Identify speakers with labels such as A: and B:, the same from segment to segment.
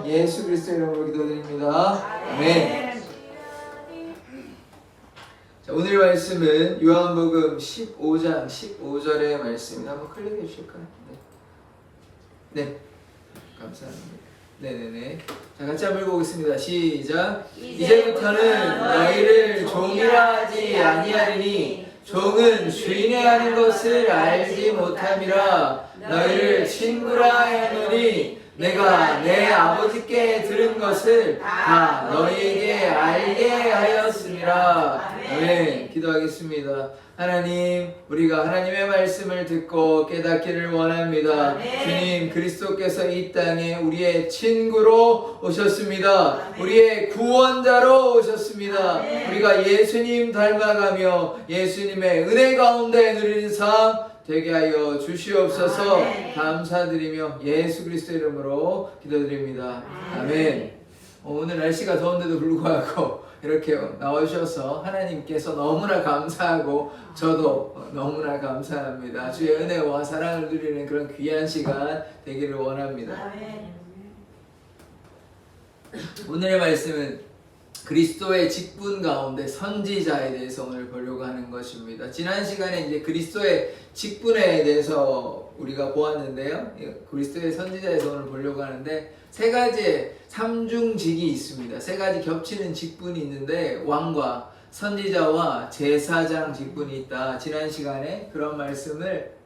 A: 예수 그리스도의 이름으로 기도드립니다. 아멘. 자, 오늘 말씀은 요한복음 15장 15절의 말씀입니다. 한번 클릭해 주실까요? 네. 감사합니다. 네네네. 자, 같이 한번 읽어보겠습니다. 시작. 이제부터는 너희를 종이라 하지 아니하리니 종은 주인의 하는 것을 알지 못함이라. 너희를 친구라 하노니 내가 내 아버지께 들은 것을 다 너희에게 알게 하였습니다. 아멘. 기도하겠습니다. 하나님, 우리가 하나님의 말씀을 듣고 깨닫기를 원합니다. 주님, 그리스도께서 이 땅에 우리의 친구로 오셨습니다. 우리의 구원자로 오셨습니다. 우리가 예수님 닮아가며 예수님의 은혜 가운데 누리는 삶 되게 하여 주시옵소서. 감사드리며 예수 그리스도의 이름으로 기도드립니다. 아멘. 오늘 날씨가 더운데도 불구하고 이렇게 나와주셔서 하나님께서 너무나 감사하고 저도 너무나 감사합니다. 주의 은혜와 사랑을 누리는 그런 귀한 시간 되기를 원합니다. 오늘의 말씀은 그리스도의 직분 가운데 선지자에 대해서 오늘 보려고 하는 것입니다. 지난 시간에 이제 그리스도의 직분에 대해서 우리가 보았는데요. 그리스도의 선지자에서 오늘 보려고 하는데 세 가지의 삼중직이 있습니다. 세 가지 겹치는 직분이 있는데 왕과 선지자와 제사장 직분이 있다. 지난 시간에 그런 말씀을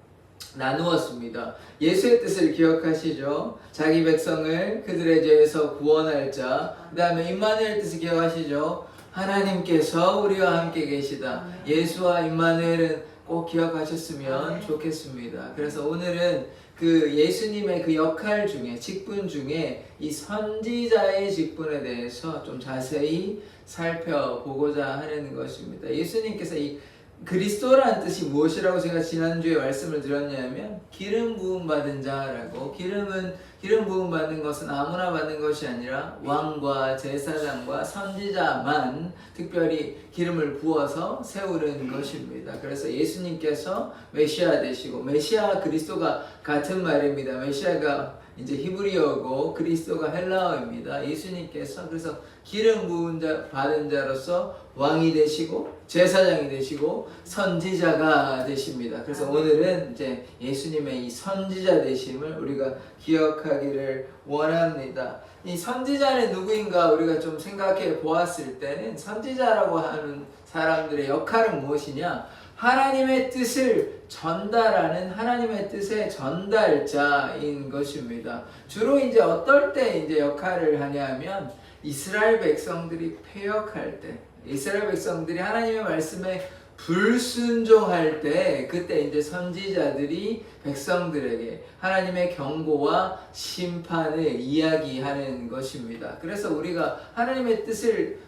A: 나누었습니다. 예수의 뜻을 기억하시죠? 자기 백성을 그들의 죄에서 구원할 자. 그 다음에 임마누엘 뜻을 기억하시죠? 하나님께서 우리와 함께 계시다. 예수와 임마누엘은 꼭 기억하셨으면 좋겠습니다. 그래서 오늘은 그 예수님의 그 역할 중에, 직분 중에 이 선지자의 직분에 대해서 좀 자세히 살펴보고자 하는 것입니다. 예수님께서 이 그리스도라는 뜻이 무엇이라고 제가 지난주에 말씀을 드렸냐면 기름 부음 받은 자라고. 기름 부음 받는 것은 아무나 받는 것이 아니라 왕과 제사장과 선지자만 특별히 기름을 부어서 세우는 것입니다. 그래서 예수님께서 메시아 되시고, 메시아 그리스도가 같은 말입니다. 메시아가 이제 히브리어고 그리스도가 헬라어입니다. 예수님께서 그래서 기름 부은 자 받은 자로서 왕이 되시고 제사장이 되시고 선지자가 되십니다. 그래서 오늘은 이제 예수님의 이 선지자 되심을 우리가 기억하기를 원합니다. 이 선지자는 누구인가 우리가 좀 생각해 보았을 때는 선지자라고 하는 사람들의 역할은 무엇이냐? 하나님의 뜻을 전달하는 하나님의 뜻의 전달자인 것입니다. 주로 이제 어떨 때 이제 역할을 하냐면 이스라엘 백성들이 패역할 때, 이스라엘 백성들이 하나님의 말씀에 불순종할 때, 그때 이제 선지자들이 백성들에게 하나님의 경고와 심판을 이야기하는 것입니다. 그래서 우리가 하나님의 뜻을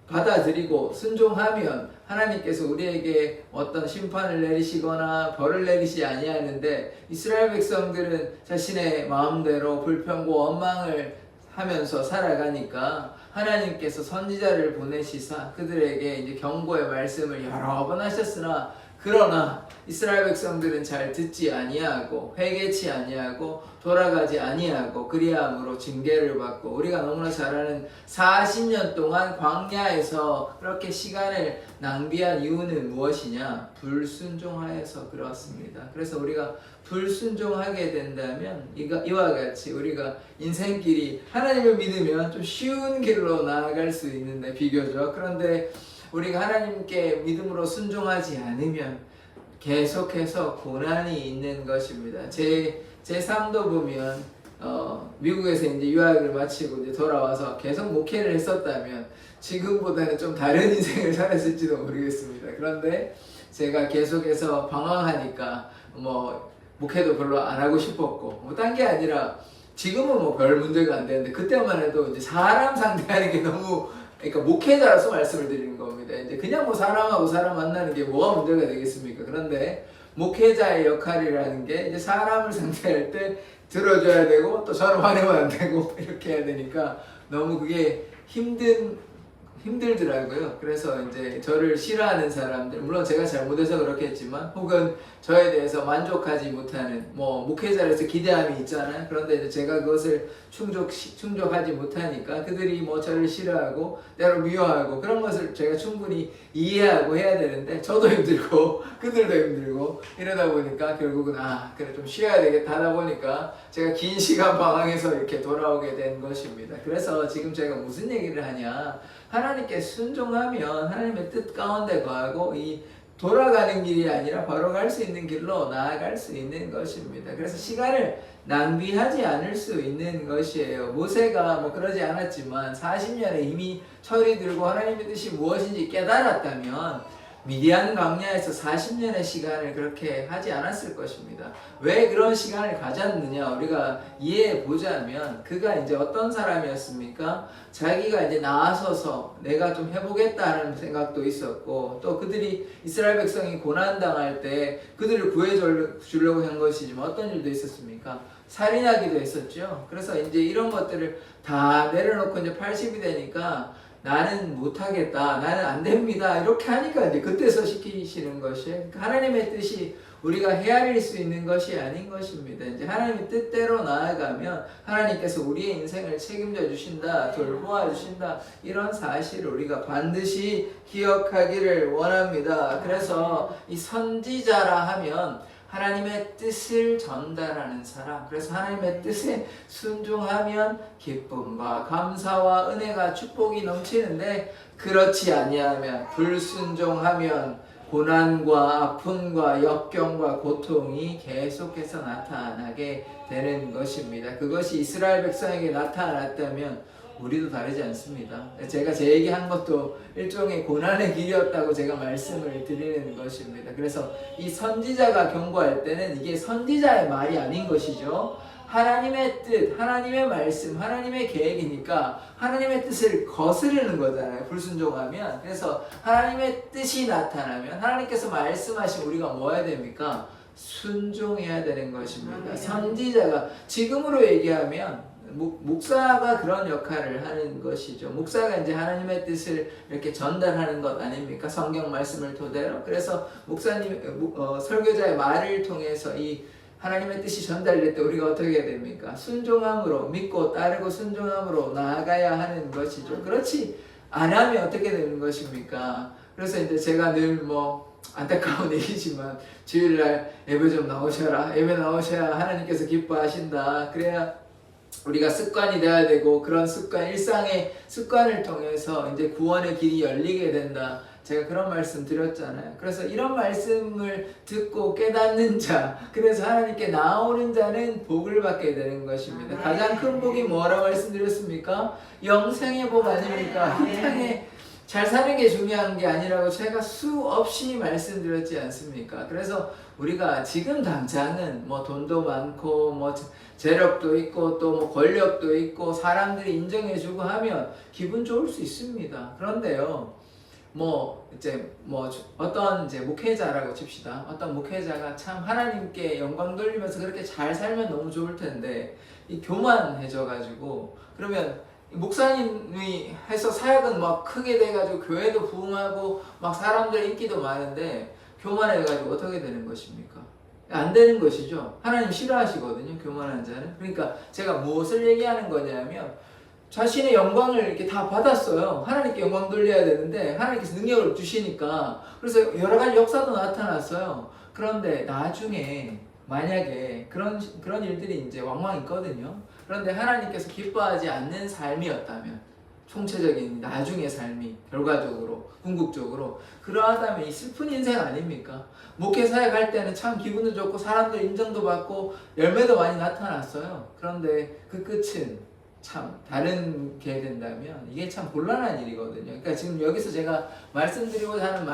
A: 받아들이고 순종하면 하나님께서 우리에게 어떤 심판을 내리시거나 벌을 내리시지 아니하는데, 이스라엘 백성들은 자신의 마음대로 불평과 원망을 하면서 살아가니까 하나님께서 선지자를 보내시사 그들에게 이제 경고의 말씀을 여러 번 하셨으나, 그러나 이스라엘 백성들은 잘 듣지 아니하고 회개치 아니하고 돌아가지 아니하고 그리함으로 징계를 받고, 우리가 너무나 잘 아는 40년 동안 광야에서 그렇게 시간을 낭비한 이유는 무엇이냐? 불순종하여서 그렇습니다. 그래서 우리가 불순종하게 된다면 이와 같이 우리가 인생길이 하나님을 믿으면 좀 쉬운 길로 나아갈 수 있는데 비교적, 그런데 우리가 하나님께 믿음으로 순종하지 않으면 계속해서 고난이 있는 것입니다. 제 삶도 보면 미국에서 이제 유학을 마치고 이제 돌아와서 계속 목회를 했었다면 지금보다는 좀 다른 인생을 살았을지도 모르겠습니다. 그런데 제가 계속해서 방황하니까 목회도 별로 안 하고 싶었고, 딴 게 아니라 지금은 별 문제가 안 되는데 그때만 해도 이제 사람 상대하는 게 너무, 그러니까 목회자로서 말씀을 드리는 겁니다. 이제 그냥 사람하고 사람 만나는 게 뭐가 문제가 되겠습니까? 그런데 목회자의 역할이라는 게 이제 사람을 상대할 때 들어줘야 되고 또 저는 화내면 안 되고 이렇게 해야 되니까 너무 그게 힘든 힘들더라고요. 그래서 이제 저를 싫어하는 사람들, 물론 제가 잘못해서 그렇겠지만, 혹은 저에 대해서 만족하지 못하는, 뭐, 목회자로서 기대함이 있잖아요. 그런데 이제 제가 그것을 충족하지 못하니까 그들이 뭐 저를 싫어하고, 때로 미워하고, 그런 것을 제가 충분히 이해하고 해야 되는데, 저도 힘들고, 그들도 힘들고, 이러다 보니까 결국은, 그래, 좀 쉬어야 되겠다 하다 보니까, 제가 긴 시간 방황해서 이렇게 돌아오게 된 것입니다. 그래서 지금 제가 무슨 얘기를 하냐, 하나님께 순종하면 하나님의 뜻 가운데 거하고 이 돌아가는 길이 아니라 바로 갈 수 있는 길로 나아갈 수 있는 것입니다. 그래서 시간을 낭비하지 않을 수 있는 것이에요. 모세가 뭐 그러지 않았지만 40년의 힘이 철이 들고 하나님의 뜻이 무엇인지 깨달았다면 미디안 광야에서 40년의 시간을 그렇게 하지 않았을 것입니다. 왜 그런 시간을 가졌느냐 우리가 이해해 보자면 그가 이제 어떤 사람이었습니까? 자기가 이제 나서서 내가 좀 해보겠다는 생각도 있었고 또 그들이 이스라엘 백성이 고난당할 때 그들을 구해주려고 한 것이지만 어떤 일도 있었습니까? 살인하기도 했었죠. 그래서 이제 이런 것들을 다 내려놓고 이제 80이 되니까 나는 못하겠다, 나는 안 됩니다, 이렇게 하니까 이제 그때서 시키시는 것이 하나님의 뜻이 우리가 헤아릴 수 있는 것이 아닌 것입니다. 이제 하나님의 뜻대로 나아가면 하나님께서 우리의 인생을 책임져 주신다, 돌보아 주신다, 이런 사실을 우리가 반드시 기억하기를 원합니다. 그래서 이 선지자라 하면 하나님의 뜻을 전달하는 사람, 그래서 하나님의 뜻에 순종하면 기쁨과 감사와 은혜가 축복이 넘치는데 그렇지 아니하면 불순종하면 고난과 아픔과 역경과 고통이 계속해서 나타나게 되는 것입니다. 그것이 이스라엘 백성에게 나타났다면 우리도 다르지 않습니다. 제가 제 얘기한 것도 일종의 고난의 길이었다고 제가 말씀을 드리는 것입니다. 그래서 이 선지자가 경고할 때는 이게 선지자의 말이 아닌 것이죠. 하나님의 뜻, 하나님의 말씀, 하나님의 계획이니까 하나님의 뜻을 거스르는 거잖아요. 불순종하면. 그래서 하나님의 뜻이 나타나면 하나님께서 말씀하신 우리가 뭐 해야 됩니까? 순종해야 되는 것입니다. 선지자가 지금으로 얘기하면 목사가 그런 역할을 하는 것이죠. 목사가 이제 하나님의 뜻을 이렇게 전달하는 것 아닙니까? 성경 말씀을 토대로. 그래서 목사님, 설교자의 말을 통해서 이 하나님의 뜻이 전달될 때 우리가 어떻게 해야 됩니까? 순종함으로, 믿고 따르고 순종함으로 나아가야 하는 것이죠. 그렇지 않으면 어떻게 되는 것입니까? 그래서 이제 제가 늘 안타까운 얘기지만 주일날 예배 좀 나오셔라. 예배 나오셔야 하나님께서 기뻐하신다. 그래야 우리가 습관이 돼야 되고 그런 습관, 일상의 습관을 통해서 이제 구원의 길이 열리게 된다. 제가 그런 말씀 드렸잖아요. 그래서 이런 말씀을 듣고 깨닫는 자, 그래서 하나님께 나오는 자는 복을 받게 되는 것입니다. 가장 큰 복이 뭐라고 말씀드렸습니까? 영생의 복 아닙니까? 세상에 잘 사는 게 중요한 게 아니라고 제가 수없이 말씀드렸지 않습니까? 그래서 우리가 지금 당장은 돈도 많고 재력도 있고 또 권력도 있고 사람들이 인정해주고 하면 기분 좋을 수 있습니다. 그런데요, 어떤 목회자라고 칩시다. 어떤 목회자가 참 하나님께 영광 돌리면서 그렇게 잘 살면 너무 좋을 텐데 이 교만해져가지고 그러면 목사님이 해서 사역은 크게 돼가지고 교회도 부흥하고 사람들 인기도 많은데 교만해가지고 어떻게 되는 것입니까? 안 되는 것이죠. 하나님 싫어하시거든요, 교만한 자는. 그러니까 제가 무엇을 얘기하는 거냐면 자신의 영광을 이렇게 다 받았어요. 하나님께 영광 돌려야 되는데 하나님께서 능력을 주시니까 그래서 여러 가지 역사도 나타났어요. 그런데 나중에 만약에 그런 일들이 이제 왕왕 있거든요. 그런데 하나님께서 기뻐하지 않는 삶이었다면 총체적인 나중의 삶이 결과적으로 궁극적으로 그러하다면 이 슬픈 인생 아닙니까? 목회 사역할 때는 참 기분도 좋고 사람들 인정도 받고 열매도 많이 나타났어요. 그런데 그 끝은 참 다른 게 된다면 이게 참 곤란한 일이거든요. 그러니까 지금 여기서 제가 말씀드리고자 하는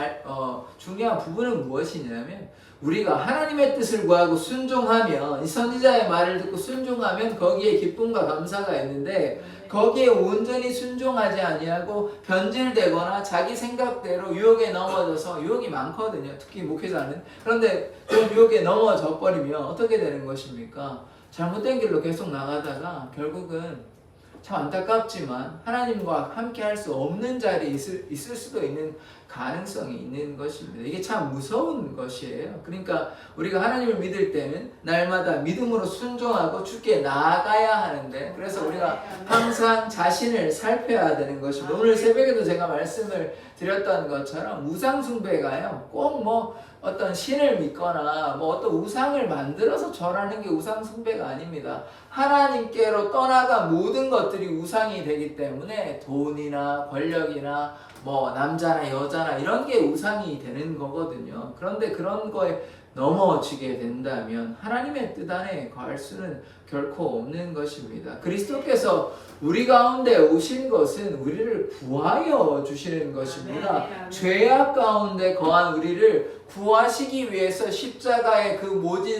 A: 중요한 부분은 무엇이냐면 우리가 하나님의 뜻을 구하고 순종하면 이 선지자의 말을 듣고 순종하면 거기에 기쁨과 감사가 있는데 거기에 온전히 순종하지 아니하고 변질되거나 자기 생각대로 유혹에 넘어져서 유혹이 많거든요. 특히 목회자는. 그런데 그 유혹에 넘어져 버리면 어떻게 되는 것입니까? 잘못된 길로 계속 나가다가 결국은 참 안타깝지만 하나님과 함께 할 수 없는 자리에 있을 수도 있는 가능성이 있는 것입니다. 이게 참 무서운 것이에요. 그러니까 우리가 하나님을 믿을 때는 날마다 믿음으로 순종하고 주께 나아가야 하는데, 그래서 우리가 항상 자신을 살펴야 되는 것입니다. 오늘 새벽에도 제가 말씀을 드렸던 것처럼 우상 숭배가요, 꼭 뭐 어떤 신을 믿거나 뭐 어떤 우상을 만들어서 절하는 게 우상 숭배가 아닙니다. 하나님께로 떠나간 모든 것들이 우상이 되기 때문에 돈이나 권력이나 뭐 남자나 여자나 이런 게 우상이 되는 거거든요. 그런데 그런 거에 넘어지게 된다면 하나님의 뜻 안에 거할 수는 결코 없는 것입니다. 그리스도께서 우리 가운데 오신 것은 우리를 구하여 주시는 것입니다. 죄악 가운데 거한 우리를 구하시기 위해서 십자가의 그 모진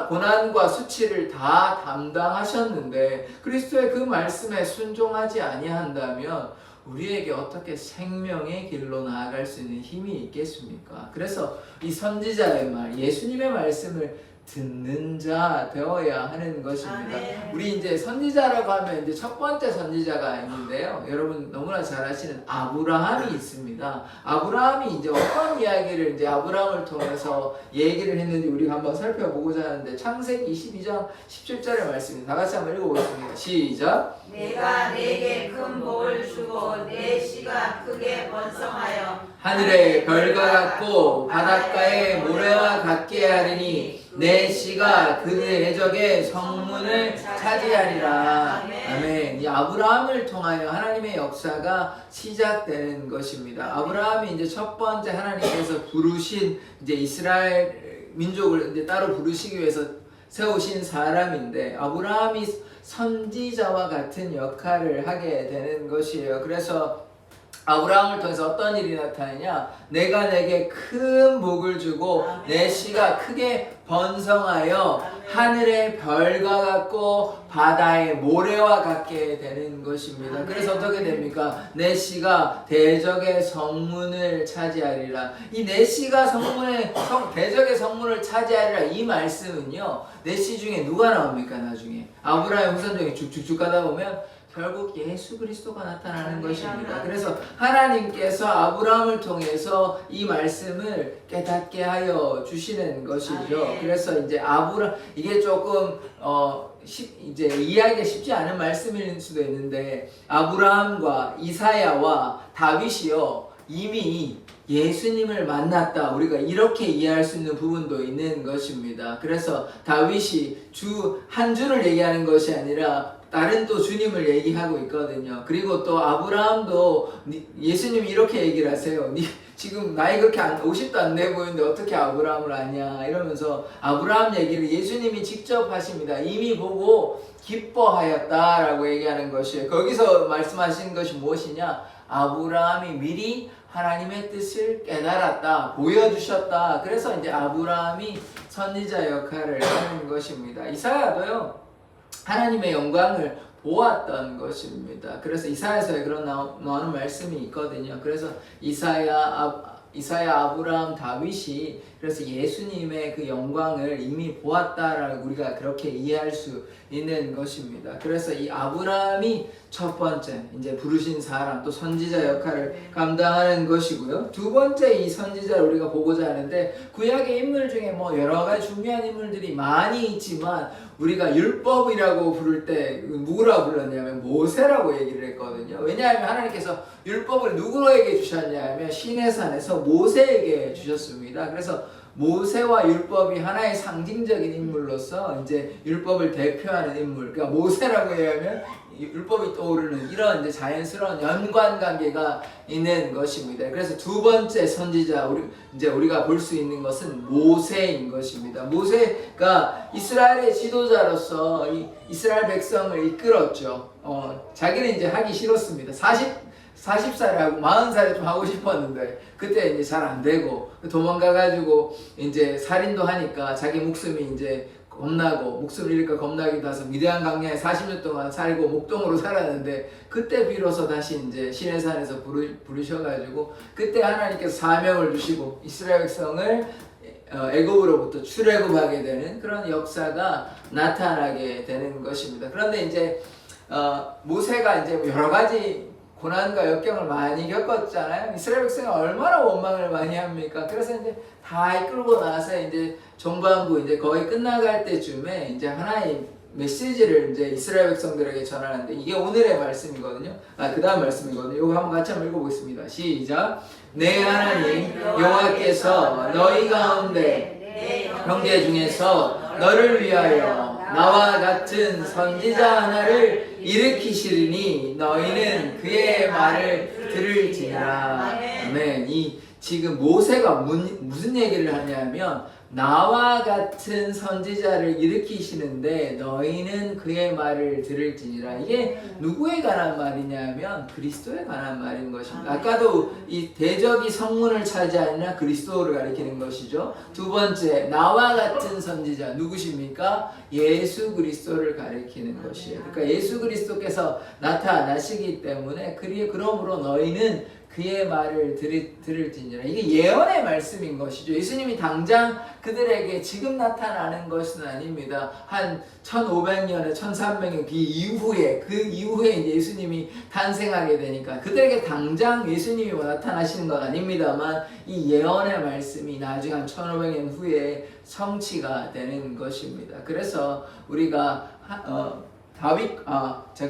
A: 고난과 수치를 다 담당하셨는데, 그리스도의 그 말씀에 순종하지 아니한다면 우리에게 어떻게 생명의 길로 나아갈 수 있는 힘이 있겠습니까? 그래서 이 선지자의 말, 예수님의 말씀을 듣는 자 되어야 하는 것입니다. 우리 이제 선지자라고 하면 이제 첫 번째 선지자가 있는데요. 여러분 너무나 잘 아시는 아브라함이 있습니다. 아브라함이 이제 어떤 이야기를 이제 아브라함을 통해서 얘기를 했는지 우리가 한번 살펴보고자 하는데, 창세기 22장 17절의 말씀입니다. 다 같이 한번 읽어보겠습니다. 시작.
B: 내가 내게 큰 복을 주고 내 씨가 크게 번성하여
A: 하늘의 별과 같고 바닷가의 모래와 같게 하리니 내 씨가 그의 해적의 성문을 차지하리라. 아멘. 이 아브라함을 통하여 하나님의 역사가 시작되는 것입니다. 아브라함이 이제 첫 번째 하나님께서 부르신 이제 이스라엘 민족을 이제 따로 부르시기 위해서 세우신 사람인데, 아브라함이 선지자와 같은 역할을 하게 되는 것이에요. 그래서 아브라함을 통해서 어떤 일이 나타나냐? 내가 내게 큰 복을 주고 내 씨가 크게 번성하여 하늘의 별과 같고 바다의 모래와 같게 되는 것입니다. 그래서 어떻게 됩니까? 내 씨가 대적의 성문을 차지하리라. 이 내 씨가 대적의 성문을 차지하리라, 이 말씀은요, 내 씨 중에 누가 나옵니까? 나중에 아브라함의 후손 중에 쭉쭉쭉 가다 보면 결국 예수 그리스도가 나타나는 것입니다. 그래서 하나님께서 아브라함을 통해서 이 말씀을 깨닫게 하여 주시는 것이죠. 그래서 이제 이게 조금 이제 이해하기가 쉽지 않은 말씀일 수도 있는데, 아브라함과 이사야와 다윗이요 이미 예수님을 만났다, 우리가 이렇게 이해할 수 있는 부분도 있는 것입니다. 그래서 다윗이 한 주를 얘기하는 것이 아니라 다른 또 주님을 얘기하고 있거든요. 그리고 또 아브라함도 예수님이 이렇게 얘기를 하세요. 지금 나이 그렇게 50도 안 돼 보이는데 어떻게 아브라함을 아냐 이러면서 아브라함 얘기를 예수님이 직접 하십니다. 이미 보고 기뻐하였다라고 얘기하는 것이에요. 거기서 말씀하시는 것이 무엇이냐? 아브라함이 미리 하나님의 뜻을 깨달았다, 보여주셨다. 그래서 이제 아브라함이 선지자 역할을 하는 것입니다. 이사야도요, 하나님의 영광을 보았던 것입니다. 그래서 이사야서에 그런 나오는 말씀이 있거든요. 그래서 이사야, 아브라함, 다윗이 그래서 예수님의 그 영광을 이미 보았다라고 우리가 그렇게 이해할 수 있는 것입니다. 그래서 이 아브라함이 첫 번째 이제 부르신 사람, 또 선지자 역할을 감당하는 것이고요. 두 번째 이 선지자를 우리가 보고자 하는데, 구약의 인물 중에 뭐 여러 가지 중요한 인물들이 많이 있지만 우리가 율법이라고 부를 때 누구라고 불렀냐면 모세라고 얘기를 했거든요. 왜냐하면 하나님께서 율법을 누구에게 주셨냐면 시내산에서 모세에게 주셨습니다. 그래서 모세와 율법이 하나의 상징적인 인물로서 이제 율법을 대표하는 인물, 그러니까 모세라고 얘기하면 율법이 떠오르는 이런 이제 자연스러운 연관 관계가 있는 것입니다. 그래서 두 번째 선지자 우리가 볼 수 있는 것은 모세인 것입니다. 모세가 이스라엘의 지도자로서 이스라엘 백성을 이끌었죠. 자기는 이제 하기 싫었습니다. 40살에 하고 40살에 좀 하고 싶었는데 그때 이제 잘 안 되고 도망가가지고 이제 살인도 하니까 자기 목숨이 이제 겁나고 목숨을 잃을까 겁나기도 해서 미디안 강야에 40년 동안 살고 목동으로 살았는데, 그때 비로소 다시 이제 시내산에서 부르셔가지고 그때 하나님께서 사명을 주시고 이스라엘 백성을 애굽으로부터 출애굽하게 되는 그런 역사가 나타나게 되는 것입니다. 그런데 이제 모세가 이제 여러 가지 고난과 역경을 많이 겪었잖아요. 이스라엘 백성이 얼마나 원망을 많이 합니까? 그래서 이제 다 이끌고 나서 이제 정부안부 이제 거의 끝나갈 때쯤에 이제 하나의 메시지를 이제 이스라엘 백성들에게 전하는데 이게 오늘의 말씀이거든요. 그 다음 말씀이거든요. 이거 한번 같이 한번 읽어보겠습니다. 시작. 내 하나님 여호와께서 너희 가운데 형제 중에서 너를 위하여 나와 같은 선지자 하나를 일으키시리니 너희는 그의 말을 들을지니라. 아멘. 이 지금 모세가 무슨 얘기를 하냐면 나와 같은 선지자를 일으키시는데 너희는 그의 말을 들을지니라. 이게 누구에 관한 말이냐면 그리스도에 관한 말인 것입니다. 아까도 이 대적이 성문을 차지하느냐 그리스도를 가리키는 것이죠. 두 번째, 나와 같은 선지자 누구십니까? 예수 그리스도를 가리키는 것이에요. 그러니까 예수 그리스도께서 나타나시기 때문에 그러므로 너희는 그의 말을 들을지니라. 이게 예언의 말씀인 것이죠. 예수님이 당장 그들에게 지금 나타나는 것은 아닙니다. 한 1500년에 1300년 그 이후에 이제 예수님이 탄생하게 되니까 그들에게 당장 예수님이 나타나시는 건 아닙니다만 이 예언의 말씀이 나중에 한 1500년 후에 성취가 되는 것입니다. 그래서 우리가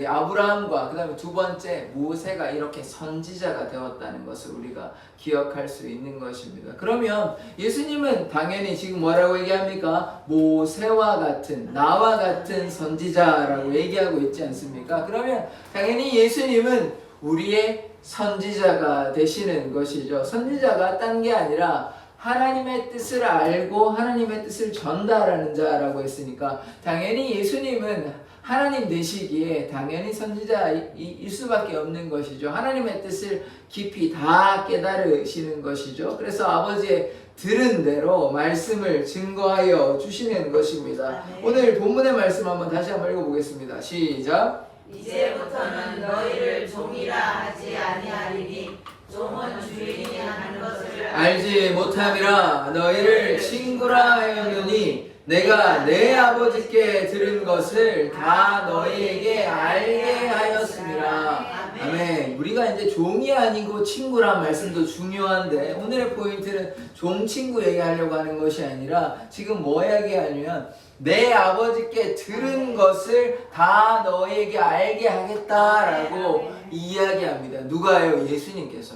A: 아브라함과 그 다음에 두 번째 모세가 이렇게 선지자가 되었다는 것을 우리가 기억할 수 있는 것입니다. 그러면 예수님은 당연히 지금 뭐라고 얘기합니까? 모세와 같은, 나와 같은 선지자라고 얘기하고 있지 않습니까? 그러면 당연히 예수님은 우리의 선지자가 되시는 것이죠. 선지자가 딴 게 아니라 하나님의 뜻을 알고 하나님의 뜻을 전달하는 자라고 했으니까 당연히 예수님은 하나님 되시기에 당연히 선지자일 수밖에 없는 것이죠. 하나님의 뜻을 깊이 다 깨달으시는 것이죠. 그래서 아버지의 들은 대로 말씀을 증거하여 주시는 것입니다. 오늘 본문의 말씀 다시 한번 읽어보겠습니다. 시작.
B: 이제부터는 너희를 종이라 하지 아니하리니 종은 주인이 하는 것을
A: 알지 못함이라 너희를 친구라 하였느니 내가 내 아버지께 들은 것을 다 너희에게 알게 하였습니다. 아멘. 우리가 이제 종이 아니고 친구란 말씀도 중요한데 오늘의 포인트는 종 친구 얘기하려고 하는 것이 아니라 지금 뭐 얘기하냐면 내 아버지께 들은 것을 다 너희에게 알게 하겠다라고 이야기합니다. 누가요? 예수님께서.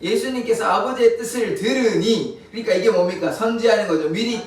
A: 예수님께서 아버지의 뜻을 들으니, 그러니까 이게 뭡니까? 선지하는 거죠. 미리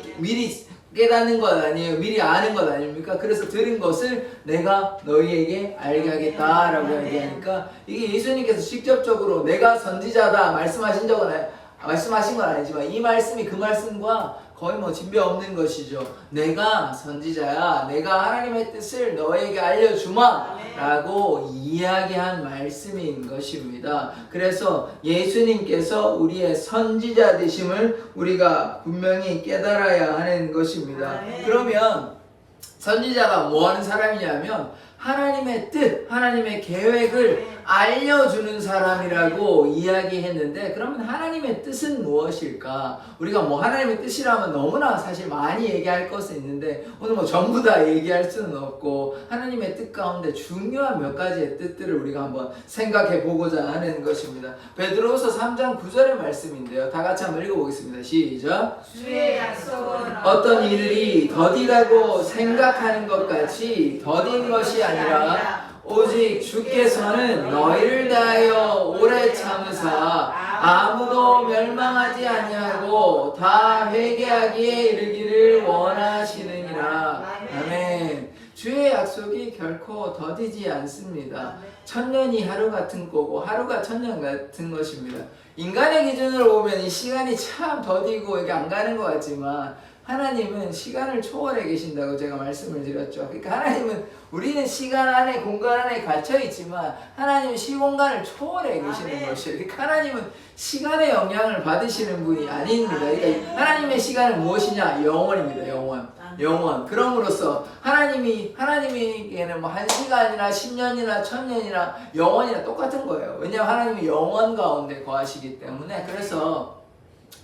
A: 깨닫는 것 아니에요. 미리 아는 것 아닙니까? 그래서 들은 것을 내가 너희에게 알게 하겠다라고 얘기하니까 이게 예수님께서 직접적으로 내가 선지자다 말씀하신 건 아니지만 이 말씀이 그 말씀과 거의 진배 없는 것이죠. 내가 선지자야. 내가 하나님의 뜻을 너에게 알려주마 라고 이야기한 말씀인 것입니다. 그래서 예수님께서 우리의 선지자 되심을 우리가 분명히 깨달아야 하는 것입니다. 그러면 선지자가 뭐 하는 사람이냐면 하나님의 뜻, 하나님의 계획을 알려주는 사람이라고 이야기했는데 그러면 하나님의 뜻은 무엇일까? 우리가 하나님의 뜻이라면 너무나 사실 많이 얘기할 것은 있는데 오늘 전부 다 얘기할 수는 없고 하나님의 뜻 가운데 중요한 몇 가지의 뜻들을 우리가 한번 생각해 보고자 하는 것입니다. 베드로후서 3장 9절의 말씀인데요. 다 같이 한번 읽어보겠습니다. 시작.
B: 주의 약속은
A: 어떤 이들이 더디다고 생각하는 것 같이 더딘 것이 아니라 오직 주께서는 너희를 대하여 오래 참으사 아무도 멸망하지 아니하고 다 회개하기에 이르기를 원하시느니라. 아멘. 주의 약속이 결코 더디지 않습니다. 천년이 하루 같은 거고 하루가 천년 같은 것입니다. 인간의 기준으로 보면 이 시간이 참 더디고 이게 안 가는 것 같지만 하나님은 시간을 초월해 계신다고 제가 말씀을 드렸죠. 그러니까 하나님은 우리는 시간 안에 공간 안에 갇혀 있지만 하나님은 시공간을 초월해 계시는 것이에요. 그러니까 하나님은 시간의 영향을 받으시는 분이 아닙니다. 그러니까 하나님의 시간은 무엇이냐? 영원입니다. 영원. 그럼으로써 하나님에게는 1시간이나 10년이나 1000년이나 영원이나 똑같은 거예요. 왜냐하면 하나님은 영원 가운데 거하시기 때문에. 그래서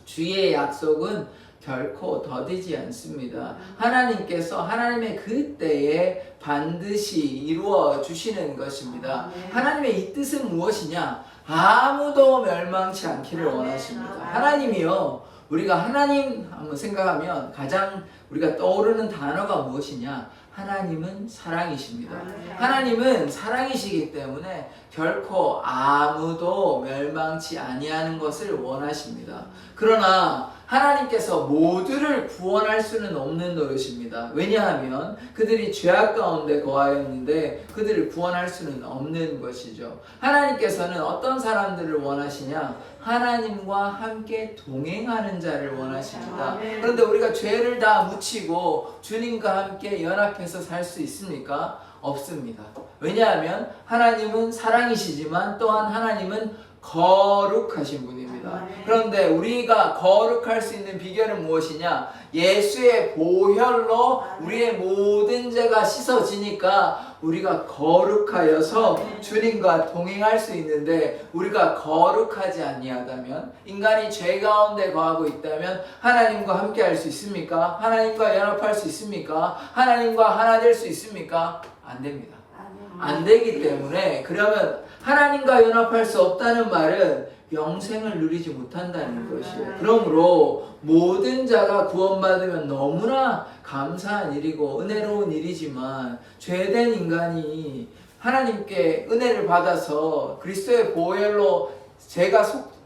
A: 주의 약속은 결코 더디지 않습니다. 하나님께서 하나님의 그때에 반드시 이루어 주시는 것입니다. 하나님의 이 뜻은 무엇이냐? 아무도 멸망치 않기를 원하십니다. 하나님이요, 우리가 하나님 한번 생각하면 가장 우리가 떠오르는 단어가 무엇이냐? 하나님은 사랑이십니다. 하나님은 사랑이시기 때문에 결코 아무도 멸망치 아니하는 것을 원하십니다. 그러나 하나님께서 모두를 구원할 수는 없는 노릇입니다. 왜냐하면 그들이 죄악 가운데 거하였는데 그들을 구원할 수는 없는 것이죠. 하나님께서는 어떤 사람들을 원하시냐? 하나님과 함께 동행하는 자를 원하십니다. 그런데 우리가 죄를 다 묻히고 주님과 함께 연합해서 살 수 있습니까? 없습니다. 왜냐하면 하나님은 사랑이시지만 또한 하나님은 거룩하신 분입니다. 그런데 우리가 거룩할 수 있는 비결은 무엇이냐? 예수의 보혈로 우리의 모든 죄가 씻어지니까 우리가 거룩하여서 주님과 동행할 수 있는데, 우리가 거룩하지 아니하다면, 인간이 죄 가운데 거하고 있다면 하나님과 함께 할 수 있습니까? 하나님과 연합할 수 있습니까? 하나님과 하나 될 수 있습니까? 안 됩니다. 안 되기 때문에, 그러면 하나님과 연합할 수 없다는 말은 영생을 누리지 못한다는 것이에요. 그러므로 모든 자가 구원받으면 너무나 감사한 일이고 은혜로운 일이지만, 죄된 인간이 하나님께 은혜를 받아서 그리스도의 보혈로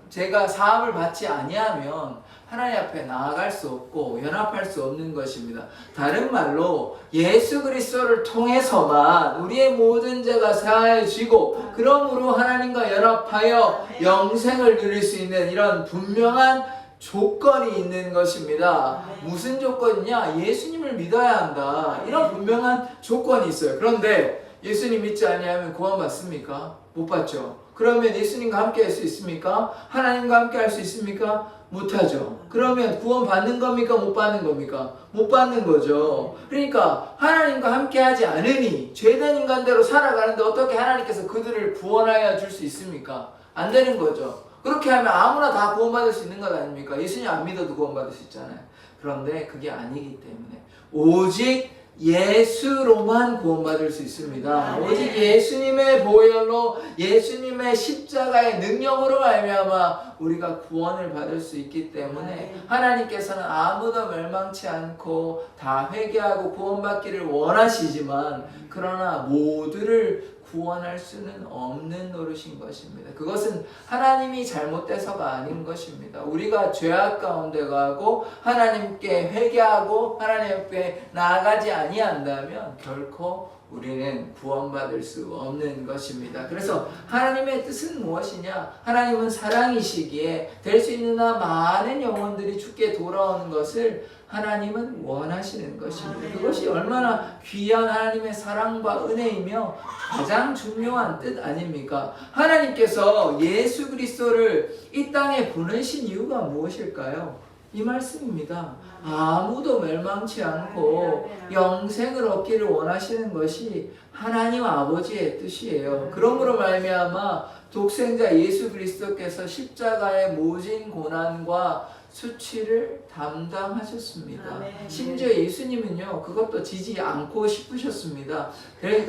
A: 제가 사함을 받지 아니하면 하나님 앞에 나아갈 수 없고 연합할 수 없는 것입니다. 다른 말로 예수 그리스도를 통해서만 우리의 모든 죄가 사하여지고, 그러므로 하나님과 연합하여 영생을 누릴 수 있는 이런 분명한 조건이 있는 것입니다. 무슨 조건이냐? 예수님을 믿어야 한다. 이런 분명한 조건이 있어요. 그런데 예수님 믿지 아니하면 구원받습니까? 못 받죠. 그러면 예수님과 함께 할 수 있습니까? 하나님과 함께 할 수 있습니까? 못하죠. 그러면 구원 받는 겁니까? 못 받는 겁니까? 못 받는 거죠. 그러니까 하나님과 함께 하지 않으니 죄된 인간대로 살아가는데 어떻게 하나님께서 그들을 구원하여 줄 수 있습니까? 안 되는 거죠. 그렇게 하면 아무나 다 구원받을 수 있는 것 아닙니까? 예수님 안 믿어도 구원받을 수 있잖아요. 그런데 그게 아니기 때문에 오직 예수로만 구원받을 수 있습니다. 오직 예수님의 보혈로, 예수님의 십자가의 능력으로 말미암아 우리가 구원을 받을 수 있기 때문에 하나님께서는 아무도 멸망치 않고 다 회개하고 구원받기를 원하시지만, 그러나 모두를 구원할 수는 없는 노릇인 것입니다. 그것은 하나님이 잘못돼서가 아닌 것입니다. 우리가 죄악 가운데 가고 하나님께 회개하고 하나님 앞에 나아가지 아니한다면 결코 우리는 구원받을 수 없는 것입니다. 그래서 하나님의 뜻은 무엇이냐? 하나님은 사랑이시기에 될 수 있는 한 많은 영혼들이 주께 돌아오는 것을 하나님은 원하시는 것입니다. 그것이 얼마나 귀한 하나님의 사랑과 은혜이며 가장 중요한 뜻 아닙니까? 하나님께서 예수 그리스도를 이 땅에 보내신 이유가 무엇일까요? 이 말씀입니다. 아무도 멸망치 않고 영생을 얻기를 원하시는 것이 하나님 아버지의 뜻이에요. 그러므로 말미암아 독생자 예수 그리스도께서 십자가의 모진 고난과 수치를 담당하셨습니다. 심지어 예수님은요, 그것도 지지 않고 싶으셨습니다.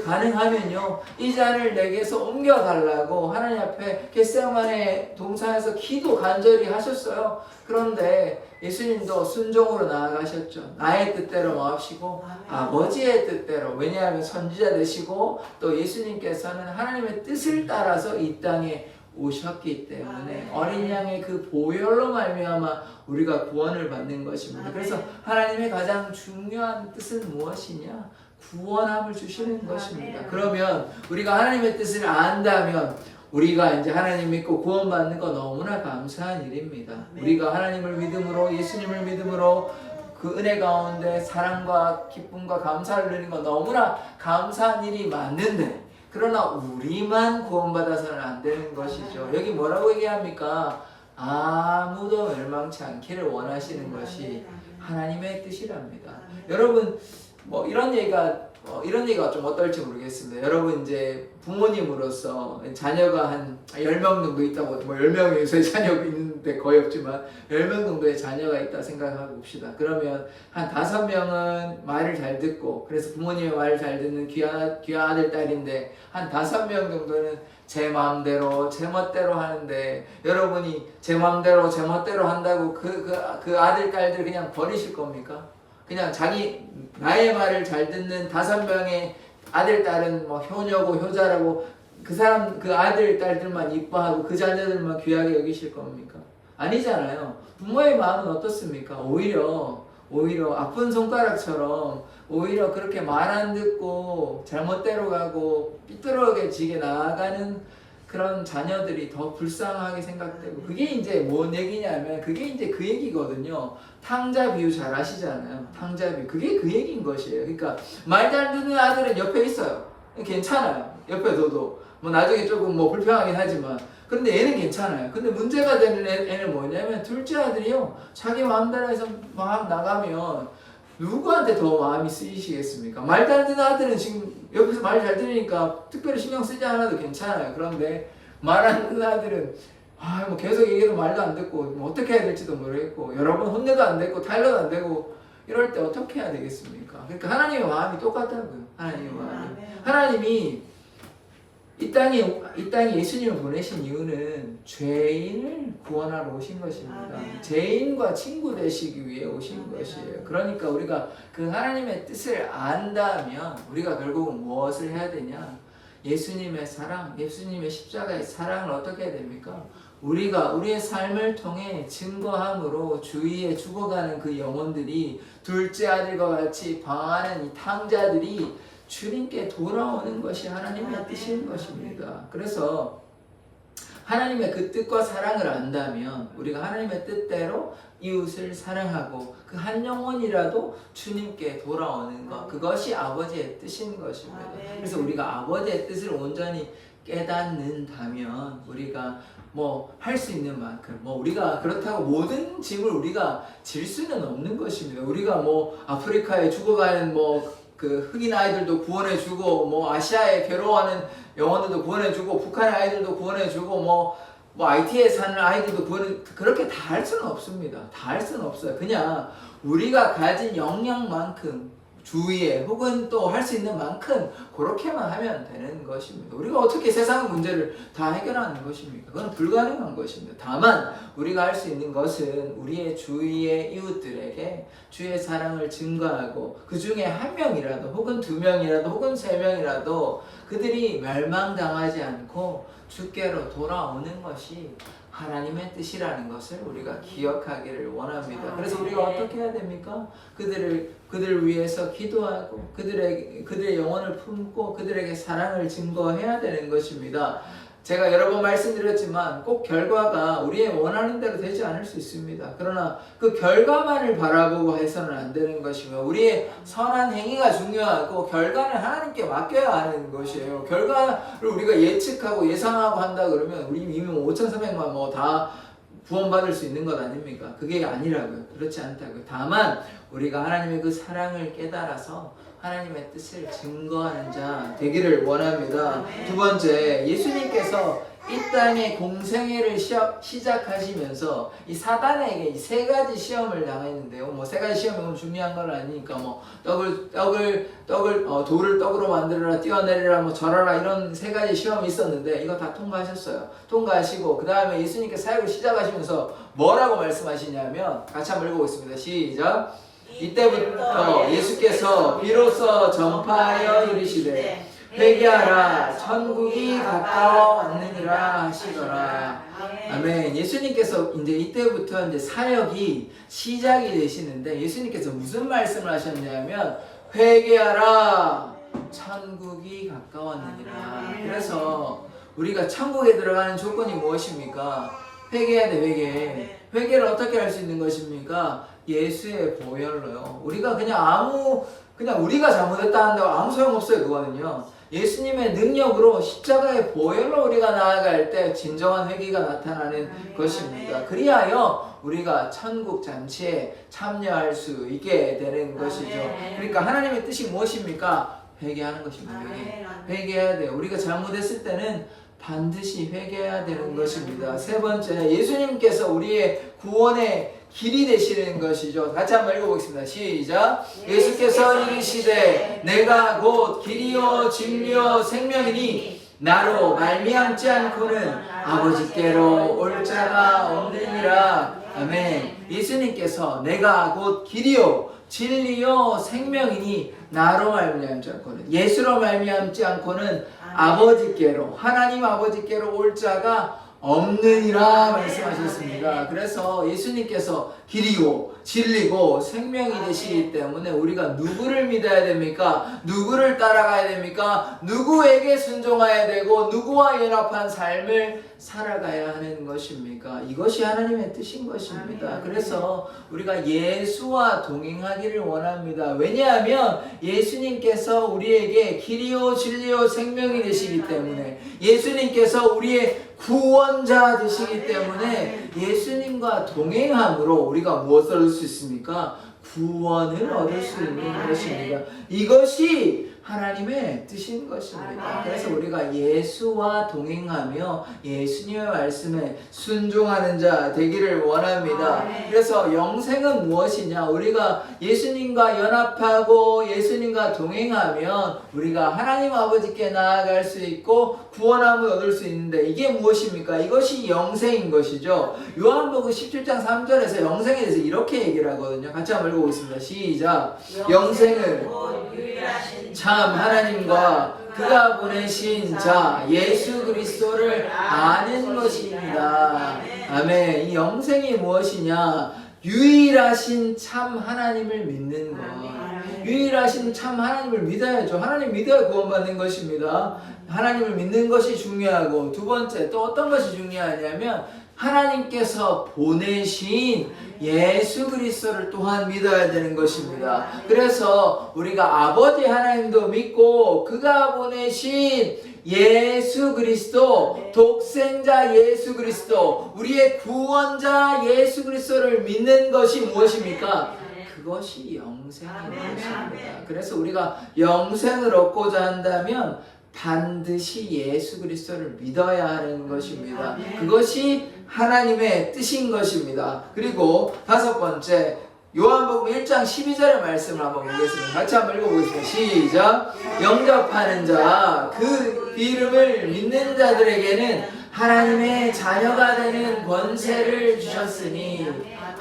A: 가능하면요, 이 잔을 내게서 옮겨달라고 하나님 앞에 겟세마네 동산에서 기도 간절히 하셨어요. 그런데 예수님도 순종으로 나아가셨죠. 나의 뜻대로 마옵시고 아버지의 뜻대로. 왜냐하면 선지자 되시고 또 예수님께서는 하나님의 뜻을 따라서 이 땅에 오셨기 때문에 어린 양의 그 보혈로 말미암아 우리가 구원을 받는 것입니다. 그래서 하나님의 가장 중요한 뜻은 무엇이냐? 구원함을 주시는 것입니다. 그러면 우리가 하나님의 뜻을 안다면 우리가 이제 하나님 믿고 구원받는 거 너무나 감사한 일입니다. 우리가 하나님을 믿음으로, 예수님을 믿음으로 그 은혜 가운데 사랑과 기쁨과 감사를 누리는 거 너무나 감사한 일이 맞는데, 그러나 우리만 구원받아서는 안 되는 것이죠. 여기 뭐라고 얘기합니까? 아무도 멸망치 않기를 원하시는 것이 하나님의 뜻이랍니다. 여러분, 뭐 이런 얘기가 이런 얘기가 좀 어떨지 모르겠습니다. 여러분 이제 부모님으로서 자녀가 한 10명 정도 있다고, 뭐 10명 이상의 자녀가 있는데 거의 없지만 10명 정도의 자녀가 있다 생각하고 봅시다. 그러면 한 5명은 말을 잘 듣고, 그래서 부모님의 말을 잘 듣는 귀한 아들, 딸인데 한 5명 정도는 제 마음대로, 제 멋대로 하는데, 여러분이 제 마음대로, 제 멋대로 한다고 그 아들, 딸들 그냥 버리실 겁니까? 그냥 나의 말을 잘 듣는 5명의 아들, 딸은 뭐 효녀고 효자라고 그 아들, 딸들만 이뻐하고 그 자녀들만 귀하게 여기실 겁니까? 아니잖아요. 부모의 마음은 어떻습니까? 오히려 아픈 손가락처럼 오히려 그렇게 말 안 듣고 잘못대로 가고 삐뚤어지게 나아가는 그런 자녀들이 더 불쌍하게 생각되고, 그게 이제 뭔 얘기냐면 그게 이제 그 얘기거든요. 탕자 비유 잘 아시잖아요. 탕자 비유. 그게 그 얘기인 것이에요. 그러니까 말 잘 듣는 아들은 옆에 있어요. 괜찮아요. 옆에 둬도. 뭐 나중에 조금 뭐 불평하긴 하지만, 근데 얘는 괜찮아요. 근데 문제가 되는 애는 뭐냐면 둘째 아들이요, 자기 마음대로 해서 막 나가면 누구한테 더 마음이 쓰이시겠습니까? 말 잘 듣는 아들은 지금 옆에서 말 잘 들으니까 특별히 신경 쓰지 않아도 괜찮아요. 그런데 말 안 듣는 아들은 뭐 계속 얘기해도 말도 안 듣고 뭐 어떻게 해야 될지도 모르겠고, 여러 번 혼내도 안 되고 타일러도 안 되고, 이럴 때 어떻게 해야 되겠습니까? 그러니까 하나님의 마음이 똑같다고요. 하나님의 마음이. 하나님이 이 땅에 예수님을 보내신 이유는 죄인을 구원하러 오신 것입니다. 죄인과 친구 되시기 위해 오신 것이에요. 그러니까 우리가 그 하나님의 뜻을 안다면 우리가 결국은 무엇을 해야 되냐? 예수님의 사랑, 예수님의 십자가의 사랑을 어떻게 해야 됩니까? 우리가 우리의 삶을 통해 증거함으로 주위에 죽어가는 그 영혼들이, 둘째 아들과 같이 방황하는 이 탕자들이 주님께 돌아오는 것이 하나님의 뜻인 것입니다. 그래서 하나님의 그 뜻과 사랑을 안다면 우리가 하나님의 뜻대로 이웃을 사랑하고 그 한 영혼이라도 주님께 돌아오는 것, 그것이 아버지의 뜻인 것입니다. 그래서 우리가 아버지의 뜻을 온전히 깨닫는다면 우리가 뭐 할 수 있는 만큼, 뭐 우리가 그렇다고 모든 짐을 우리가 질 수는 없는 것입니다. 우리가 뭐 아프리카에 죽어가는 그 흑인 아이들도 구원해주고, 뭐 아시아에 괴로워하는 영혼들도 구원해주고, 북한의 아이들도 구원해주고, 뭐 IT에 사는 아이들도 그렇게 다 할 수는 없습니다. 다 할 수는 없어요. 그냥 우리가 가진 역량만큼 주위에 혹은 또 할 수 있는 만큼 그렇게만 하면 되는 것입니다. 우리가 어떻게 세상의 문제를 다 해결하는 것입니까? 그건 불가능한 것입니다. 다만 우리가 할 수 있는 것은 우리의 주위의 이웃들에게 주의 사랑을 증거하고, 그 중에 한 명이라도 혹은 2명이라도 혹은 3명이라도 그들이 멸망당하지 않고 주께로 돌아오는 것이 하나님의 뜻이라는 것을 우리가 기억하기를 원합니다. 그래서 우리가 어떻게 해야 됩니까? 그들을 위해서 기도하고 그들의 영혼을 품고 그들에게 사랑을 증거해야 되는 것입니다. 제가 여러 번 말씀드렸지만 꼭 결과가 우리의 원하는 대로 되지 않을 수 있습니다. 그러나 그 결과만을 바라보고 해서는 안 되는 것이며, 우리의 선한 행위가 중요하고 결과는 하나님께 맡겨야 하는 것이에요. 결과를 우리가 예측하고 예상하고 한다 그러면 우리 이미 5,300만 다 구원받을 수 있는 것 아닙니까? 그게 아니라고요. 그렇지 않다고요. 다만 우리가 하나님의 그 사랑을 깨달아서 하나님의 뜻을 증거하는 자 되기를 원합니다. 두 번째, 예수님께서 이 땅의 공생애를 시작하시면서 이 사단에게 이 3가지 시험을 당했는데요. 뭐 3가지 시험이 너무 중요한 건 아니니까, 뭐 돌을 떡으로 만들어라, 뛰어내리라, 뭐 절하라, 이런 3가지 시험이 있었는데 이거 다 통과하셨어요. 통과하시고 그 다음에 예수님께서 사역을 시작하시면서 뭐라고 말씀하시냐면, 같이 한번 읽어보겠습니다. 시작. 이때부터 예수께서 비로소 전파하여 이르시되 회개하라, 천국이 가까워 왔느니라 하시더라. 아멘. 예수님께서 이제 이때부터 이제 사역이 시작이 되시는데, 예수님께서 무슨 말씀을 하셨냐면 회개하라, 천국이 가까웠느니라. 그래서 우리가 천국에 들어가는 조건이 무엇입니까? 회개해야 돼. 회개를 어떻게 할 수 있는 것입니까? 예수의 보혈로요. 우리가 그냥 우리가 잘못했다 한다고 아무 소용없어요. 그거는요. 예수님의 능력으로 십자가의 보혈로 우리가 나아갈 때 진정한 회개가 나타나는 것입니다. 그리하여 우리가 천국 잔치에 참여할 수 있게 되는 것이죠. 그러니까 하나님의 뜻이 무엇입니까? 회개하는 것입니다.
B: 아멘.
A: 회개해야 돼요. 우리가 잘못했을 때는 반드시 회개해야 되는 것입니다. 세 번째, 예수님께서 우리의 구원의 길이 되시는 것이죠. 같이 한번 읽어보겠습니다. 시작. 예수께서 이르시되 내가 곧 길이요 진리요 생명이니 나로 말미암지 않고는 아버지께로 올 자가 없느니라. 아멘. 예수님께서 내가 곧 길이요 진리요 생명이니 나로 말미암지 않고는, 예수로 말미암지 않고는 아버지께로, 하나님 아버지께로 올 자가 없느니라 말씀하셨습니다. 그래서 예수님께서 길이고 진리고 생명이 되시기 때문에 우리가 누구를 믿어야 됩니까? 누구를 따라가야 됩니까? 누구에게 순종해야 되고 누구와 연합한 삶을 살아가야 하는 것입니까? 이것이 하나님의 뜻인 것입니다. 그래서 우리가 예수와 동행하기를 원합니다. 왜냐하면 예수님께서 우리에게 길이요 진리요 생명이 되시기 때문에, 예수님께서 우리의 구원자 되시기 때문에 예수님과 동행함으로 우리가 무엇을 얻을 수 있습니까? 구원을 얻을 수 있는 것입니다. 이것이 하나님의 뜻인 것입니다. 그래서 우리가 예수와 동행하며 예수님의 말씀에 순종하는 자 되기를 원합니다. 그래서 영생은 무엇이냐? 우리가 예수님과 연합하고 예수님과 동행하면 우리가 하나님 아버지께 나아갈 수 있고 구원함을 얻을 수 있는데, 이게 무엇입니까? 이것이 영생인 것이죠. 요한복음 17장 3절에서 영생에 대해서 이렇게 얘기를 하거든요. 같이 한번 읽어보겠습니다. 시작. 영생은 참 하나님과 그가 보내신 자 예수 그리스도를 아는 것입니다. 아멘. 이 영생이 무엇이냐? 유일하신 참 하나님을 믿는 것. 유일하신 참 하나님을 믿어야죠. 하나님 믿어야 구원받는 것입니다. 하나님을 믿는 것이 중요하고, 두 번째 또 어떤 것이 중요하냐면 하나님께서 보내신 예수 그리스도를 또한 믿어야 되는 것입니다. 그래서 우리가 아버지 하나님도 믿고 그가 보내신 예수 그리스도, 독생자 예수 그리스도, 우리의 구원자 예수 그리스도를 믿는 것이 무엇입니까? 그것이 영생인 것입니다. 그래서 우리가 영생을 얻고자 한다면 반드시 예수 그리스도를 믿어야 하는 것입니다. 그것이 하나님의 뜻인 것입니다. 그리고 다섯 번째, 요한복음 1장 12절의 말씀을 한번 보겠습니다. 같이 한번 읽어보겠습니다. 시작. 영접하는 자, 그 이름을 믿는 자들에게는 하나님의 자녀가 되는 권세를 주셨으니.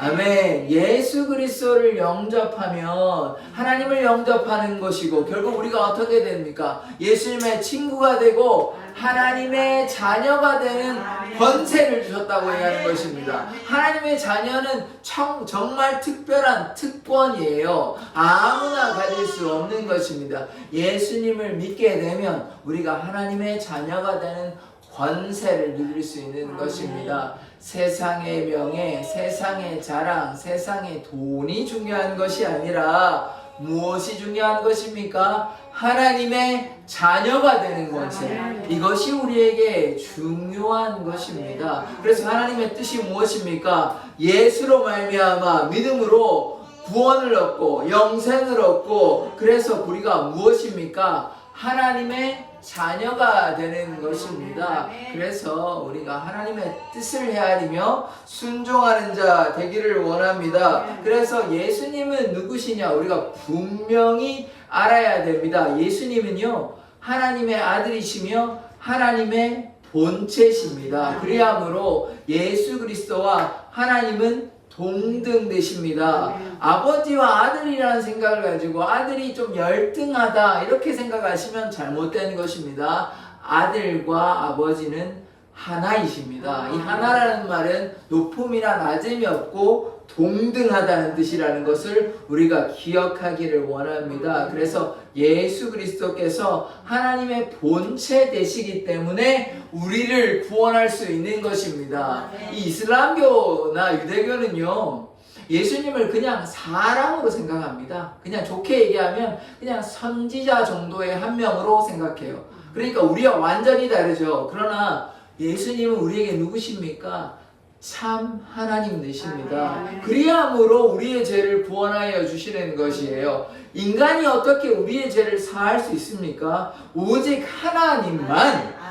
A: 아멘. 예수 그리스도를 영접하면 하나님을 영접하는 것이고, 결국 우리가 어떻게 됩니까? 예수님의 친구가 되고 하나님의 자녀가 되는 권세를 주셨다고 얘기하는 것입니다. 하나님의 자녀는 정말 특별한 특권이에요. 아무나 가질 수 없는 것입니다. 예수님을 믿게 되면 우리가 하나님의 자녀가 되는 권세를 누릴 수 있는 것입니다. 세상의 명예, 세상의 자랑, 세상의 돈이 중요한 것이 아니라 무엇이 중요한 것입니까? 하나님의 자녀가 되는 권세. 이것이 우리에게 중요한 것입니다. 그래서 하나님의 뜻이 무엇입니까? 예수로 말미암아 믿음으로 구원을 얻고 영생을 얻고, 그래서 우리가 무엇입니까? 하나님의 자녀가 되는 것입니다. 그래서 우리가 하나님의 뜻을 헤아리며 순종하는 자 되기를 원합니다. 그래서 예수님은 누구시냐? 우리가 분명히 알아야 됩니다. 예수님은요, 하나님의 아들이시며 하나님의 본체십니다. 그리하므로 예수 그리스도와 하나님은 동등되십니다. 아버지와 아들이라는 생각을 가지고 아들이 좀 열등하다 이렇게 생각하시면 잘못된 것입니다. 아들과 아버지는 하나이십니다. 이 하나라는 말은 높음이나 낮음이 없고 동등하다는 뜻이라는 것을 우리가 기억하기를 원합니다. 그래서 예수 그리스도께서 하나님의 본체 되시기 때문에 우리를 구원할 수 있는 것입니다. 이 이슬람교나 유대교는요, 예수님을 그냥 사람으로 생각합니다. 그냥 좋게 얘기하면 그냥 선지자 정도의 한 명으로 생각해요. 그러니까 우리와 완전히 다르죠. 그러나 예수님은 우리에게 누구십니까? 참 하나님 되십니다.
B: 아멘.
A: 그리함으로 우리의 죄를 구원하여 주시는 것이에요. 인간이 어떻게 우리의 죄를 사할 수 있습니까? 오직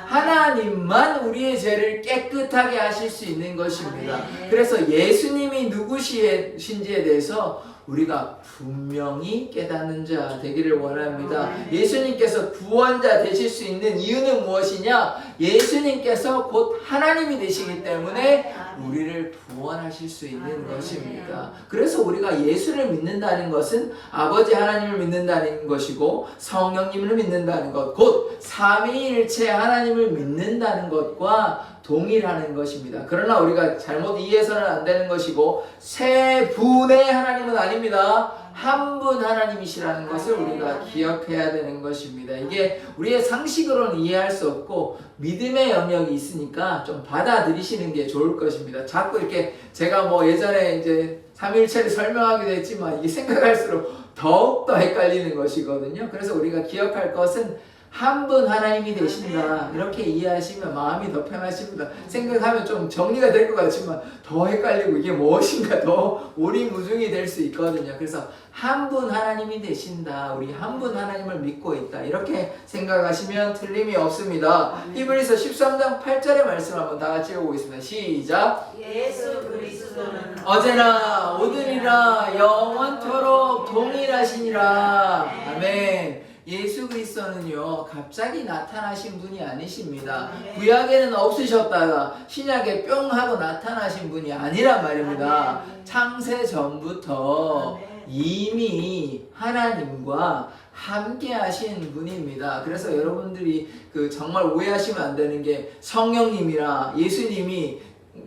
A: 하나님만 우리의 죄를 깨끗하게 하실 수 있는 것입니다.
B: 아멘.
A: 그래서 예수님이 누구신지에 대해서 우리가 분명히 깨닫는 자 되기를 원합니다.
B: 아멘.
A: 예수님께서 구원자 되실 수 있는 이유는 무엇이냐? 예수님께서 곧 하나님이 되시기 때문에 우리를 구원하실 수 있는
B: 아멘.
A: 것입니다. 그래서 우리가 예수를 믿는다는 것은 아버지 하나님을 믿는다는 것이고 성령님을 믿는다는 것, 곧 삼위일체 하나님을 믿는다는 것과 동일하는 것입니다. 그러나 우리가 잘못 이해해서는 안 되는 것이고 세 분의 하나님은 아닙니다. 한 분 하나님이시라는 것을 우리가 기억해야 되는 것입니다. 이게 우리의 상식으로는 이해할 수 없고 믿음의 영역이 있으니까 좀 받아들이시는 게 좋을 것입니다. 자꾸 이렇게 제가 뭐 예전에 이제 삼위일체를 설명하기도 했지만 이게 생각할수록 더욱더 헷갈리는 것이거든요. 그래서 우리가 기억할 것은 한 분 하나님이 되신다. 이렇게 이해하시면 마음이 더 편하십니다. 생각하면 좀 정리가 될 것 같지만 더 헷갈리고 이게 무엇인가 더 오리무중이 될 수 있거든요. 그래서 한 분 하나님이 되신다. 우리 한 분 하나님을 믿고 있다. 이렇게 생각하시면 틀림이 없습니다. 히브리서 13장 8절의 말씀 한번 다 같이 읽어보겠습니다. 시작.
B: 예수 그리스도는
A: 어제나 오늘이라 영원토록 동일하시니라. 아멘. 예수 그리스도는요 갑자기 나타나신 분이 아니십니다. 구약에는 없으셨다가 신약에 뿅 하고 나타나신 분이 아니란 말입니다. 창세 전부터 이미 하나님과 함께 하신 분입니다. 그래서 여러분들이 정말 오해하시면 안 되는 게 성령님이라 예수님이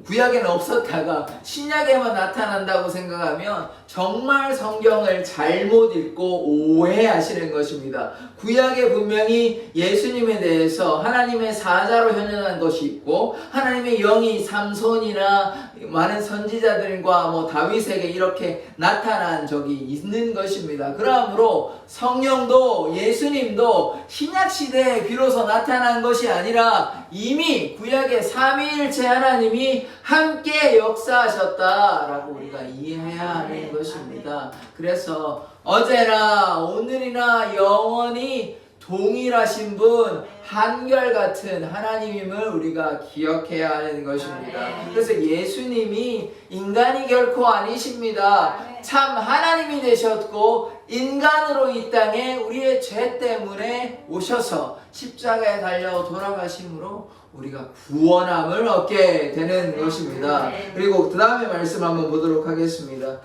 A: 구약에는 없었다가 신약에만 나타난다고 생각하면 정말 성경을 잘못 읽고 오해하시는 것입니다. 구약에 분명히 예수님에 대해서 하나님의 사자로 현현한 것이 있고 하나님의 영이 삼손이나 많은 선지자들과 뭐 다윗에게 이렇게 나타난 적이 있는 것입니다. 그러므로 성령도 예수님도 신약시대에 비로소 나타난 것이 아니라 이미 구약의 삼위일체 하나님이 함께 역사하셨다라고 우리가 이해해야 하는 것입니다. 그래서 어제나 오늘이나 영원히 동일하신 분, 한결같은 하나님임을 우리가 기억해야 하는 것입니다. 그래서 예수님이 인간이 결코 아니십니다. 참 하나님이 되셨고 인간으로 이 땅에 우리의 죄 때문에 오셔서 십자가에 달려 돌아가심으로 우리가 구원함을 얻게 되는 것입니다. 그리고 그 다음에 말씀 한번 보도록 하겠습니다.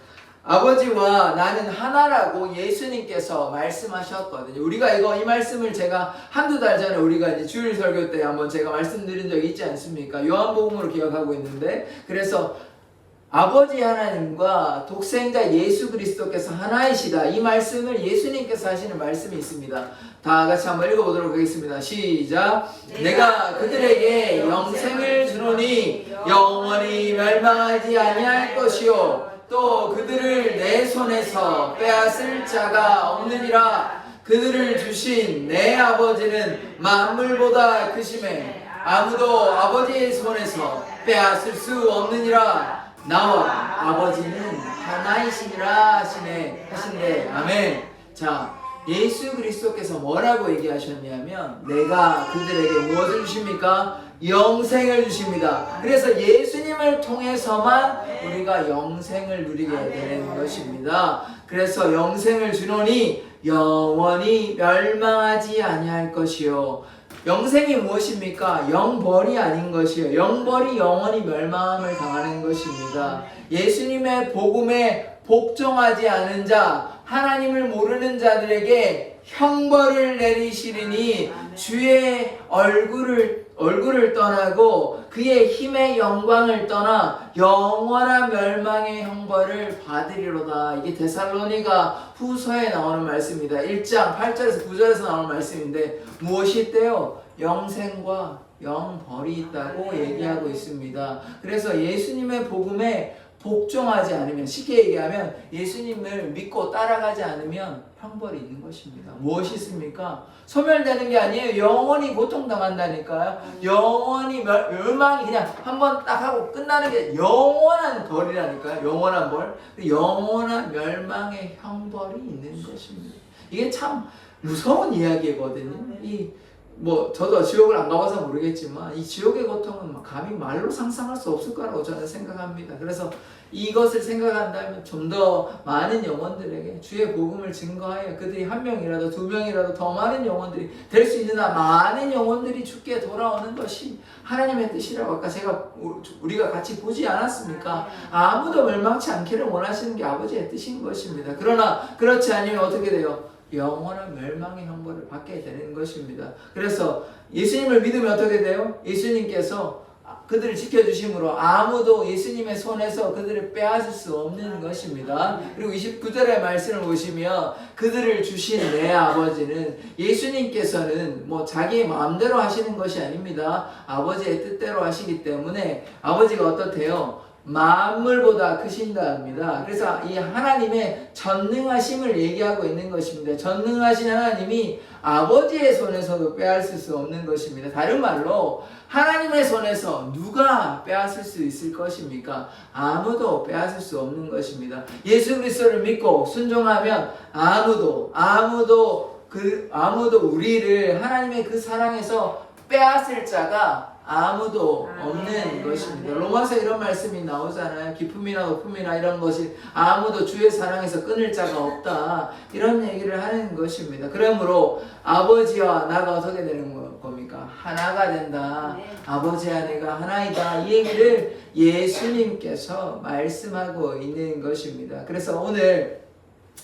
A: 아버지와 나는 하나라고 예수님께서 말씀하셨거든요. 우리가 이 말씀을 제가 한두 달 전에 우리가 이제 주일 설교 때 한번 제가 말씀드린 적이 있지 않습니까? 요한복음으로 기억하고 있는데, 그래서 아버지 하나님과 독생자 예수 그리스도께서 하나이시다. 이 말씀을 예수님께서 하시는 말씀이 있습니다. 다 같이 한번 읽어보도록 하겠습니다. 시작. 내가 그들에게 영생을 주노니 영원히 멸망하지 아니할 것이요 또 그들을 내 손에서 빼앗을 자가 없느니라. 그들을 주신 내 아버지는 만물보다 크심에 아무도 아버지의 손에서 빼앗을 수 없느니라. 나와 아버지는 하나이시니라 하신대. 아멘. 자, 예수 그리스도께서 뭐라고 얘기하셨냐면 내가 그들에게 무엇을 주십니까? 영생을 주십니다. 그래서 예수님을 통해서만 우리가 영생을 누리게 되는 것입니다. 그래서 영생을 주노니 영원히 멸망하지 아니할 것이요. 영생이 무엇입니까? 영벌이 아닌 것이요. 영벌이 영원히 멸망함을 당하는 것입니다. 예수님의 복음에 복종하지 않은 자, 하나님을 모르는 자들에게 형벌을 내리시리니 주의 얼굴을 떠나고 그의 힘의 영광을 떠나 영원한 멸망의 형벌을 받으리로다. 이게 데살로니가 후서에 나오는 말씀입니다. 1장 8절에서 9절에서 나오는 말씀인데 무엇이 있대요? 영생과 영벌이 있다고 얘기하고 있습니다. 그래서 예수님의 복음에 복종하지 않으면, 쉽게 얘기하면 예수님을 믿고 따라가지 않으면 형벌이 있는 것입니다. 무엇이 있습니까? 소멸되는 게 아니에요. 영원히 고통당한다니까요. 영원히 멸망이 그냥 한번 딱 하고 끝나는 게 영원한 벌이라니까요. 영원한 벌. 영원한 멸망의 형벌이 있는 것입니다. 이게 참 무서운 이야기거든요. 저도 지옥을 안 가봐서 모르겠지만 이 지옥의 고통은 감히 말로 상상할 수 없을 거라고 저는 생각합니다. 그래서 이것을 생각한다면 좀 더 많은 영혼들에게 주의 복음을 증거하여 그들이 한 명이라도 두 명이라도 더 많은 영혼들이 될 수 있는 한 많은 영혼들이 주께 돌아오는 것이 하나님의 뜻이라고 아까 우리가 같이 보지 않았습니까? 아무도 멸망치 않기를 원하시는 게 아버지의 뜻인 것입니다. 그러나 그렇지 않으면 어떻게 돼요? 영원한 멸망의 형벌을 받게 되는 것입니다. 그래서 예수님을 믿으면 어떻게 돼요? 예수님께서 그들을 지켜주심으로 아무도 예수님의 손에서 그들을 빼앗을 수 없는 것입니다. 그리고 29절의 말씀을 보시면 그들을 주신 내 아버지는, 예수님께서는 자기의 마음대로 하시는 것이 아닙니다. 아버지의 뜻대로 하시기 때문에 아버지가 어떻대요? 만물보다 크신다 합니다. 그래서 이 하나님의 전능하심을 얘기하고 있는 것입니다. 전능하신 하나님이 아버지의 손에서도 빼앗을 수 없는 것입니다. 다른 말로 하나님의 손에서 누가 빼앗을 수 있을 것입니까? 아무도 빼앗을 수 없는 것입니다. 예수 그리스도를 믿고 순종하면 아무도 우리를 하나님의 그 사랑에서 빼앗을 자가 아무도 없는 것입니다. 로마서 이런 말씀이 나오잖아요. 기쁨이나 높음이나 이런 것이 아무도 주의 사랑에서 끊을 자가 없다, 이런 얘기를 하는 것입니다. 그러므로 아버지와 나가 어떻게 되는 겁니까? 하나가 된다. 아버지와 내가 하나이다, 이 얘기를 예수님께서 말씀하고 있는 것입니다. 그래서 오늘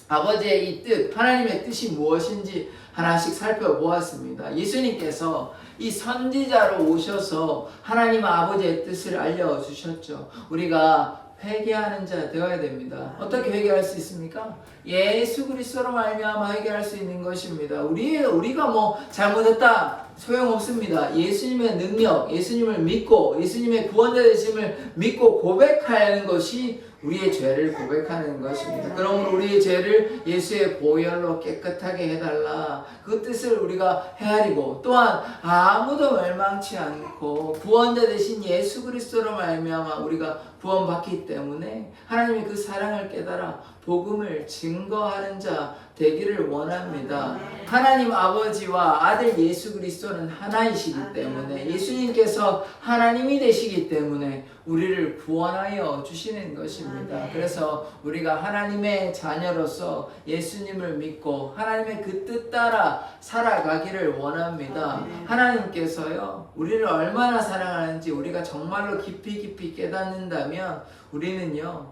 A: 아버지의 이 뜻, 하나님의 뜻이 무엇인지 하나씩 살펴보았습니다. 예수님께서 이 선지자로 오셔서 하나님 아버지의 뜻을 알려주셨죠. 우리가 회개하는 자 되어야 됩니다. 어떻게 회개할 수 있습니까? 예수 그리스도로 말미암아 회개할 수 있는 것입니다. 우리가 잘못했다 소용없습니다. 예수님의 능력, 예수님을 믿고 예수님의 구원자 되심을 믿고 고백하는 것이 우리의 죄를 고백하는 것입니다. 그러므로 우리의 죄를 예수의 보혈로 깨끗하게 해달라, 그 뜻을 우리가 헤아리고, 또한 아무도 멸망치 않고 구원자 되신 예수 그리스도로 말미암아 우리가 구원받기 때문에 하나님이 그 사랑을 깨달아 복음을 증거하는 자 되기를 원합니다. 하나님 아버지와 아들 예수 그리스도는 하나이시기 때문에, 예수님께서 하나님이 되시기 때문에 우리를 구원하여 주시는 것입니다. 그래서 우리가 하나님의 자녀로서 예수님을 믿고 하나님의 그 뜻 따라 살아가기를 원합니다. 하나님께서요, 우리를 얼마나 사랑하는지 우리가 정말로 깊이 깨닫는다면 우리는요,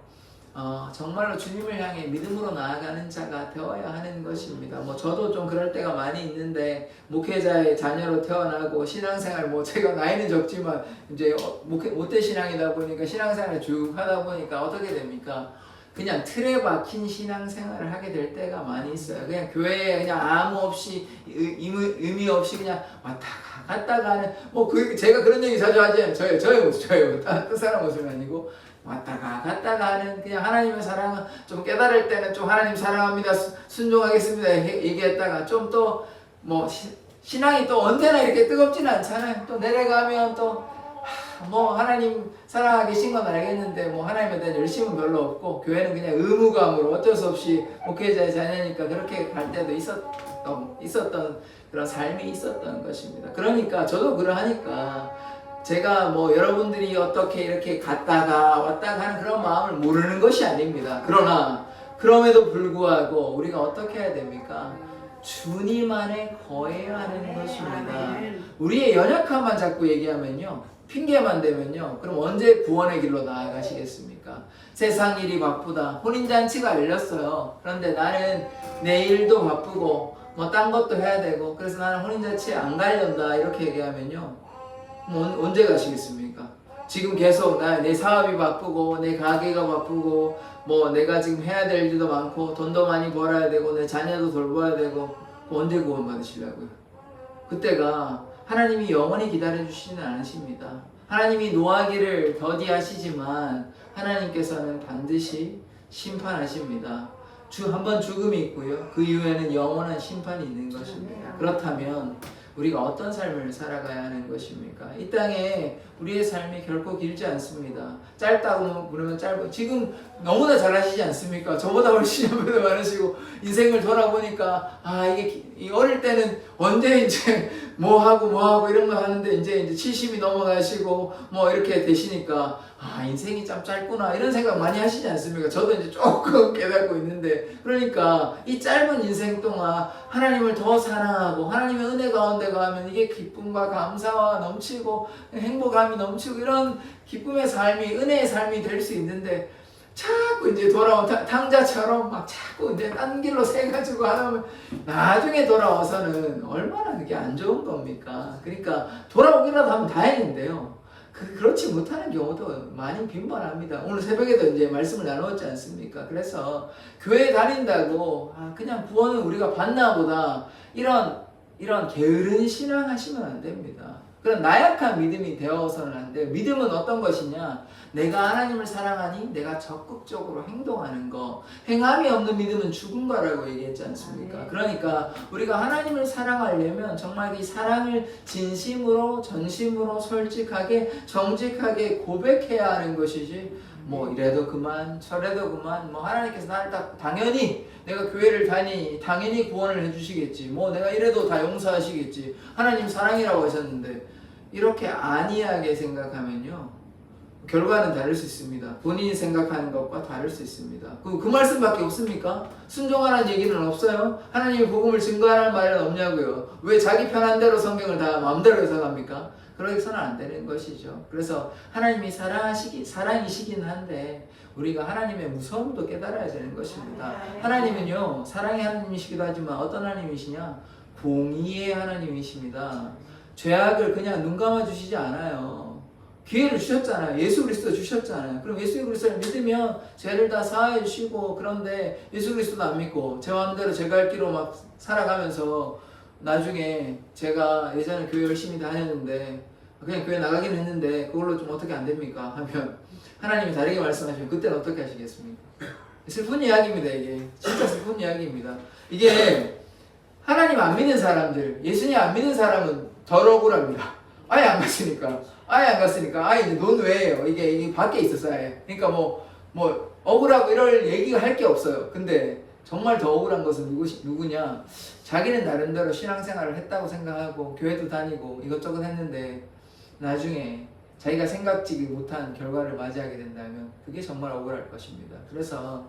A: 정말로 주님을 향해 믿음으로 나아가는 자가 되어야 하는 것입니다. 저도 좀 그럴 때가 많이 있는데, 목회자의 자녀로 태어나고 신앙생활, 제가 나이는 적지만 이제 모태 신앙이다 보니까 신앙생활을 쭉 하다 보니까 어떻게 됩니까? 그냥 틀에 박힌 신앙생활을 하게 될 때가 많이 있어요. 그냥 교회에 그냥 아무 없이 의미 없이 그냥 왔다 갔다 가는, 제가 그런 얘기 자주 하지, 저의 모습, 다른 사람 모습이 아니고 왔다가 갔다가 하는, 그냥 하나님의 사랑은 좀 깨달을 때는 좀 하나님 사랑합니다, 순종하겠습니다 얘기했다가 좀 또 신앙이 또 언제나 이렇게 뜨겁지는 않잖아요. 또 내려가면 또 하나님 사랑하기 신 건 알겠는데 하나님에 대한 열심은 별로 없고, 교회는 그냥 의무감으로 어쩔 수 없이 목회자의 자녀니까 그렇게 갈 때도 있었던 그런 삶이 있었던 것입니다. 그러니까 저도 그러하니까 제가 여러분들이 어떻게 이렇게 갔다가 왔다가 하는 그런 마음을 모르는 것이 아닙니다. 그러나 그럼에도 불구하고 우리가 어떻게 해야 됩니까? 주님 안에 거해야 하는 것입니다. 우리의 연약함만 자꾸 얘기하면요, 핑계만 대면요, 그럼 언제 구원의 길로 나아가시겠습니까? 세상 일이 바쁘다, 혼인잔치가 열렸어요. 그런데 나는 내 일도 바쁘고 딴 것도 해야 되고 그래서 나는 혼인잔치에 안 가려다, 이렇게 얘기하면요, 언제 가시겠습니까? 지금 계속 내 사업이 바쁘고 내 가게가 바쁘고 내가 지금 해야 될 일도 많고 돈도 많이 벌어야 되고 내 자녀도 돌봐야 되고 언제 구원 받으시려고요? 그때가 하나님이 영원히 기다려주시지는 않으십니다. 하나님이 노하기를 더디하시지만 하나님께서는 반드시 심판하십니다. 한번 죽음이 있고요. 그 이후에는 영원한 심판이 있는 것입니다. 그렇다면 우리가 어떤 삶을 살아가야 하는 것입니까? 이 땅에 우리의 삶이 결코 길지 않습니다. 짧다고 그러면 짧고, 지금 너무나 잘하시지 않습니까? 저보다 훨씬 연배도 많으시고, 인생을 돌아보니까, 이게 어릴 때는 언제 이제 뭐 하고 이런 거 하는데, 이제 70이 넘어가시고, 뭐 이렇게 되시니까, 인생이 참 짧구나, 이런 생각 많이 하시지 않습니까? 저도 이제 조금 깨닫고 있는데, 그러니까 이 짧은 인생 동안 하나님을 더 사랑하고, 하나님의 은혜 가운데 가면 이게 기쁨과 감사와 넘치고, 행복함이 넘치고, 이런 기쁨의 삶이, 은혜의 삶이 될 수 있는데, 자꾸 이제 돌아온 탕자처럼 막 자꾸 이제 딴 길로 새가지고 하면 나중에 돌아와서는 얼마나 그게 안 좋은 겁니까? 그러니까 돌아오기라도 하면 다행인데요. 그렇지 못하는 경우도 많이 빈번합니다. 오늘 새벽에도 이제 말씀을 나누었지 않습니까? 그래서 교회 다닌다고 그냥 구원은 우리가 받나 보다 이런 게으른 신앙 하시면 안 됩니다. 그런 나약한 믿음이 되어서는 안 돼요. 믿음은 어떤 것이냐? 내가 하나님을 사랑하니 내가 적극적으로 행동하는 거. 행함이 없는 믿음은 죽은 거라고 얘기했지 않습니까? 그러니까 우리가 하나님을 사랑하려면 정말 이 사랑을 진심으로, 전심으로, 솔직하게, 정직하게 고백해야 하는 것이지, 뭐 이래도 그만 저래도 그만, 뭐 하나님께서 나를 딱 당연히 내가 교회를 다니 당연히 구원을 해주시겠지, 뭐 내가 이래도 다 용서하시겠지, 하나님 사랑이라고 하셨는데, 이렇게 안이하게 생각하면요 결과는 다를 수 있습니다. 본인이 생각하는 것과 다를 수 있습니다. 그 말씀밖에 없습니까? 순종하라는 얘기는 없어요? 하나님의 복음을 증거하라는 말은 없냐고요? 왜 자기 편한 대로 성경을 다 마음대로 해석합니까? 그러서는 안 되는 것이죠. 그래서 하나님이 사랑이시긴 한데 우리가 하나님의 무서움도 깨달아야 되는 것입니다. 하나님은요 사랑의 하나님이시기도 하지만 어떤 하나님이시냐? 공의의 하나님이십니다. 죄악을 그냥 눈 감아 주시지 않아요. 기회를 주셨잖아요. 예수 그리스도 주셨잖아요. 그럼 예수 그리스도를 믿으면 죄를 다 사하여 주시고, 그런데 예수 그리스도도 안 믿고 제 마음대로 제 갈 길로 막 살아가면서 나중에 제가 예전에 교회 열심히 다녔는데 그냥 교회 나가긴 했는데 그걸로 좀 어떻게 안 됩니까? 하면 하나님이 다르게 말씀하시면 그때는 어떻게 하시겠습니까? 슬픈 이야기입니다. 이게 진짜 슬픈 이야기입니다. 이게 하나님 안 믿는 사람들, 예수님 안 믿는 사람은 덜 억울합니다. 아예 안 갔으니까. 이제 논 외에요. 이게 밖에 있었어요. 그러니까 뭐 억울하고 이럴 얘기가 할 게 없어요. 근데 정말 더 억울한 것은 누구냐? 자기는 나름대로 신앙생활을 했다고 생각하고 교회도 다니고 이것저것 했는데 나중에 자기가 생각지도 못한 결과를 맞이하게 된다면 그게 정말 억울할 것입니다. 그래서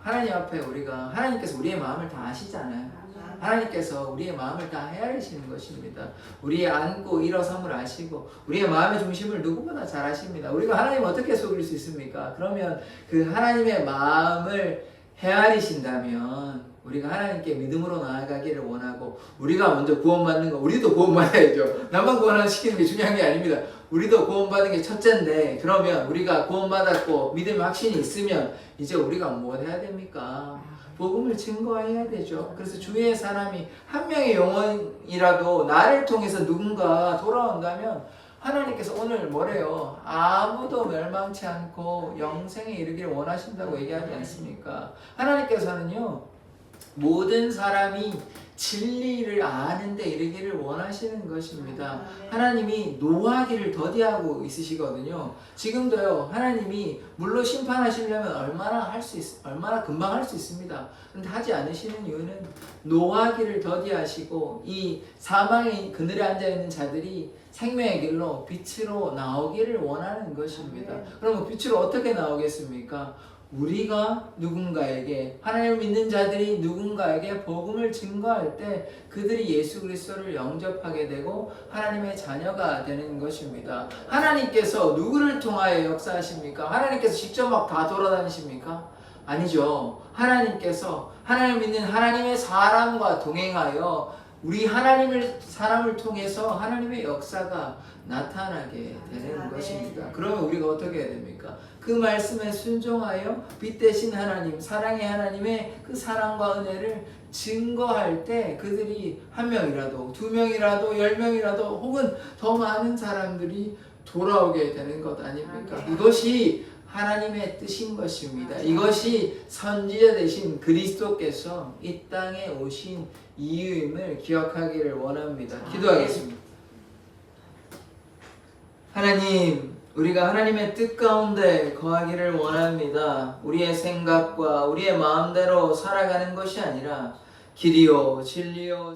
A: 하나님 앞에 하나님께서 우리의 마음을 다 아시잖아요. 하나님께서 우리의 마음을 다 헤아리시는 것입니다. 우리의 안고 일어섬을 아시고 우리의 마음의 중심을 누구보다 잘 아십니다. 우리가 하나님을 어떻게 속일 수 있습니까? 그러면 그 하나님의 마음을 헤아리신다면 우리가 하나님께 믿음으로 나아가기를 원하고, 우리가 먼저 구원받는 거, 우리도 구원받아야죠. 나만 구원시키는 게 중요한 게 아닙니다. 우리도 구원받는 게 첫째인데, 그러면 우리가 구원받았고 믿음의 확신이 있으면 이제 우리가 뭘 해야 됩니까? 복음을 증거해야 되죠. 그래서 주위의 사람이 한 명의 영혼이라도 나를 통해서 누군가 돌아온다면 하나님께서 오늘 뭐래요? 아무도 멸망치 않고 영생에 이르기를 원하신다고 얘기하지 않습니까? 하나님께서는요 모든 사람이 진리를 아는데 이르기를 원하시는 것입니다. 하나님이 노하기를 더디하고 있으시거든요. 지금도요 하나님이 물론 심판하시려면 얼마나 금방 할 수 있습니다. 그런데 하지 않으시는 이유는 노하기를 더디하시고 이 사망의 그늘에 앉아있는 자들이 생명의 길로 빛으로 나오기를 원하는 것입니다. 그럼 빛으로 어떻게 나오겠습니까? 우리가 누군가에게, 하나님을 믿는 자들이 누군가에게 복음을 증거할 때 그들이 예수 그리스도를 영접하게 되고 하나님의 자녀가 되는 것입니다. 하나님께서 누구를 통하여 역사하십니까? 하나님께서 직접 막 다 돌아다니십니까? 아니죠. 하나님께서 하나님을 믿는 하나님의 사람과 동행하여 우리 사람을 통해서 하나님의 역사가 나타나게 되는 것입니다. 그러면 우리가 어떻게 해야 됩니까? 그 말씀에 순종하여 빛 대신 하나님, 사랑의 하나님의 그 사랑과 은혜를 증거할 때 그들이 1명이라도 2명이라도 10명이라도 혹은 더 많은 사람들이 돌아오게 되는 것 아닙니까? 이것이 하나님의 뜻인 것입니다. 이것이 선지자 되신 그리스도께서 이 땅에 오신 이유임을 기억하기를 원합니다. 기도하겠습니다. 하나님, 우리가 하나님의 뜻 가운데 거하기를 원합니다. 우리의 생각과 우리의 마음대로 살아가는 것이 아니라 길이요 진리요